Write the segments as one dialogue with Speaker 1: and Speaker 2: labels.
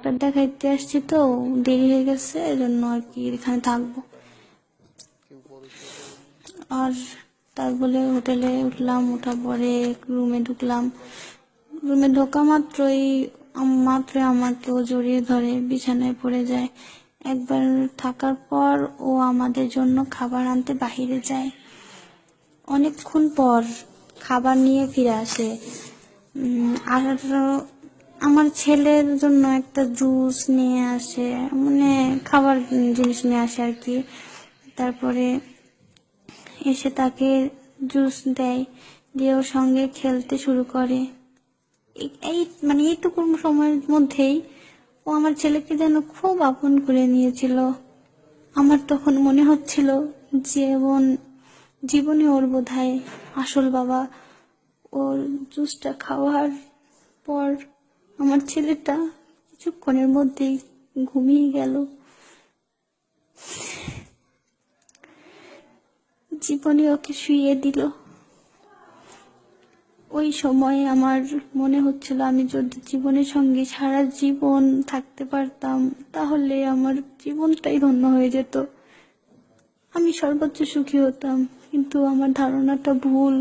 Speaker 1: Doctor দেখাইতে আসছি তো, দেরি হয়ে গেছে, এজন্য আর কি এখানে থাকবো। আর তার বলে হোটেলে উঠলাম, ওঠার পরে রুমে ঢুকলাম। রুমে ঢোকা মাত্রই আমাকে ও জড়িয়ে ধরে বিছানায় পড়ে যায়। একবার থাকার পর ও আমাদের জন্য খাবার আনতে বাহিরে যায়। অনেকক্ষণ পর খাবার নিয়ে ফিরে আসে। আর আমার ছেলের জন্য একটা জুস নিয়ে আসে, মানে খাবার জিনিস নিয়ে আসে আর কি। তারপরে এসে তাকে জুস দেয়, দিয়ে ওর সঙ্গে খেলতে শুরু করে। এই মানে এইটুকু সময়ের মধ্যেই ও আমার ছেলেকে যেন খুব আপন করে নিয়েছিল। আমার তখন মনে হচ্ছিল জীবনে ওর বোধহয় আসল বাবা। ওর জুসটা খাওয়ার পর আমার ছেলেটা কিছুক্ষণের মধ্যেই ঘুমিয়ে গেল। জীবনে ওকে শুইয়ে দিল। ওই সময় আমার মনে হচ্ছিল আমি যদি জীবনের সঙ্গে সারা জীবন থাকতে পারতাম তাহলে আমার জীবনটাই ধন্য হয়ে যেত, আমি সর্বোচ্চ সুখী হতাম। কিন্তু আমার ধারণাটা ভুল,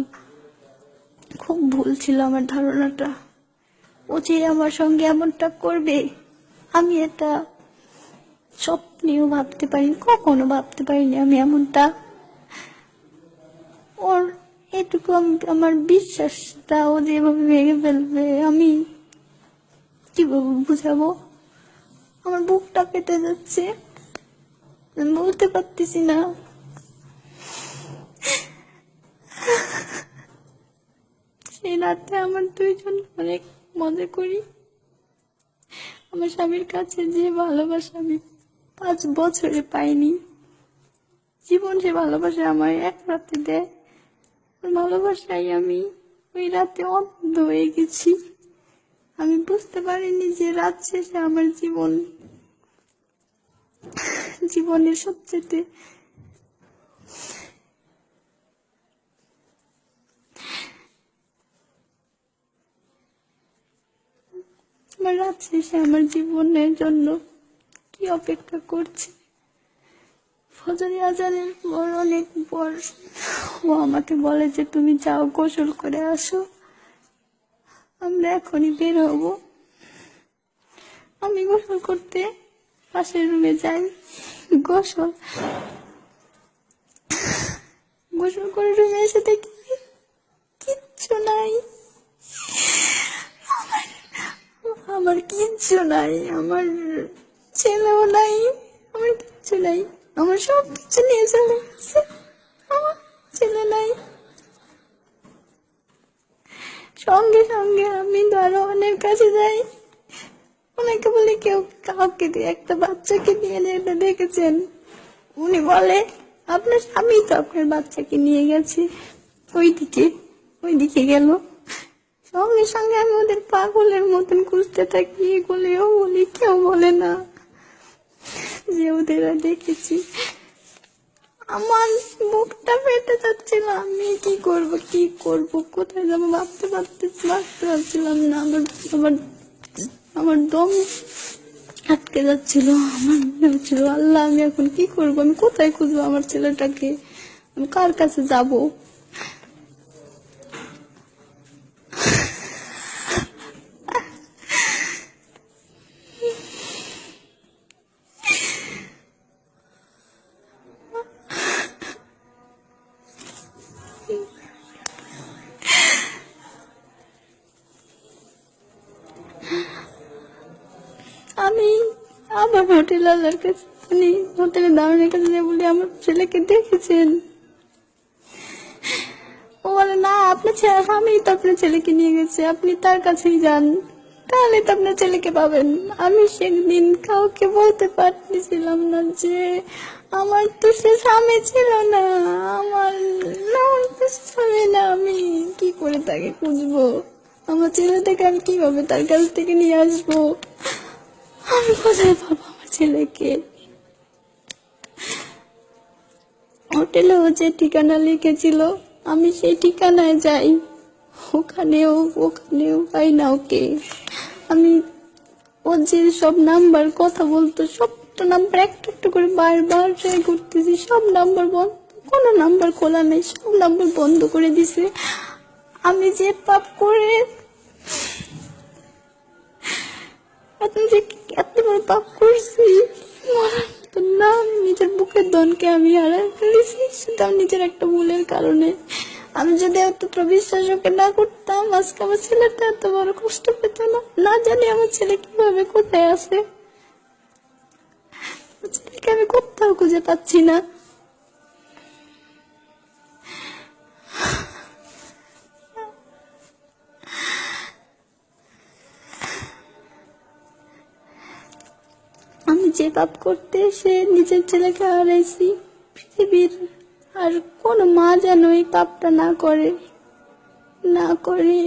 Speaker 1: খুব ভুল ছিল আমার ধারণাটা। ও যে আমার সঙ্গে এমনটা করবে আমি এটা স্বপ্নেও ভাবতে পারিনি, কখনো ভাবতে পারিনি আমি এমনটা। ওর এটুকু আমার বিশ্বাসটা ও যেভাবে ভেঙে ফেলবে আমি কিভাবে বুঝাবো। আমার বুকটা পেটে যাচ্ছে, বলতে পারতেছি না। সেই রাতে আমার দুইজন অনেক মজা করি। আমার স্বামীর কাছে যে ভালোবাসা আমি 5 বছরে পাইনি, জীবন সে ভালোবাসা আমার এক রাতে দেয়। ভালোবাসায় আমি ওই রাতে অন্ধ হয়ে গেছি। আমি বুঝতে পারিনি যে রাত শেষে আমার জীবনের সবচেয়ে রাত শেষে আমার জীবনের জন্য কি অপেক্ষা করছে। ফজরের আজানের পর অনেক পর ও আমাকে বলে যে তুমি যাও গোসল করে আসো, আমরা এখনই বের হব। আমি গোসল করতে পাশের রুমে যাই। গোসল করে রুমে এসে দেখি কিচ্ছু নাই, আমার কিচ্ছু নাই, আমার ছেলেও নাই, আমার কিচ্ছু নাই। আমার সব কিছু নিয়ে চলে গেছে, আমার ছেলে নাই। সঙ্গে সঙ্গে আমি দারোয়ানের কাছে যাই, ওনাকে বলে কেউ কাউকে দিয়ে একটা বাচ্চাকে নিয়ে যেতে দেখেছেন? উনি বলে আপনার স্বামী তো আপনার বাচ্চাকে নিয়ে গেছে, ওইদিকে গেল। সঙ্গে সঙ্গে আমি ওদের পাগলের মতন খুঁজতে থাকি, বলেও বলি, কেউ বলে না যে ওদের দেখেছি। আমার বুকটা ফেটে যাচ্ছিল, আমি কি করব কোথায় যাবো ভাবতে পারছিলাম না। আমার দম আটকে যাচ্ছিল। আমার মনে হচ্ছিল আল্লাহ আমি এখন কি করবো, আমি কোথায় খুঁজবো আমার ছেলেটাকে, আমি কার কাছে যাব। আমি আবার হোটেলের কাছে, হোটেলের দারোয়ানের কাছে বলি আমার ছেলেকে দেখেছেন? ও বলে না, আপনার স্বামী তো আপনার ছেলেকে নিয়ে গেছে, আপনি তার কাছেই যান, তাহলে তো আপনার ছেলেকে পাবেন। আমি সেদিন কাউকে বলতে পারতেছিলাম না যে আমার তো সে স্বামী ছিল না, আমার স্বামী না, আমি কি করে তাকে খুঁজবো, আমার ছেলেটাকে আমি কিভাবে তার কাছ থেকে নিয়ে আসবো, আমি কোথায় পাবো আমার ছেলেকে। হোটেলেও যে ঠিকানা লিখেছিল আমি সেই ঠিকানায় যাই, ওখানেও পাই না ওকে। আমি ও যে সব নাম্বার কথা বলতো, সবটা নাম্বার একটা একটা করে বারবার ট্রাই করতেছি, সব নাম্বার বন্ধ, কোনো নাম্বার খোলা নেই, সব নাম্বার বন্ধ করে দিছে। আমি যে পাপ করে এত বড় পাপ করছি, তো না, আমি নিজের বুকের ধনকে আমি হারাই ফেলেছি শুধু আমি নিজের একটা ভুলের কারণে। আমি যদি এতটা বিশ্বাস ওকে না করতাম, আজকে আমার ছেলেটা এত বড় কষ্ট পেত না। না জানি আমার ছেলে কিভাবে কোথায় আছে, ছেলেকে আমি কোথাও খুঁজে পাচ্ছি না। আমি যে পাপ করতে এসে নিজের ছেলেকে হারাইছি, পৃথিবীর আর কোন মা যেন এই পাপটা না করে, না করে।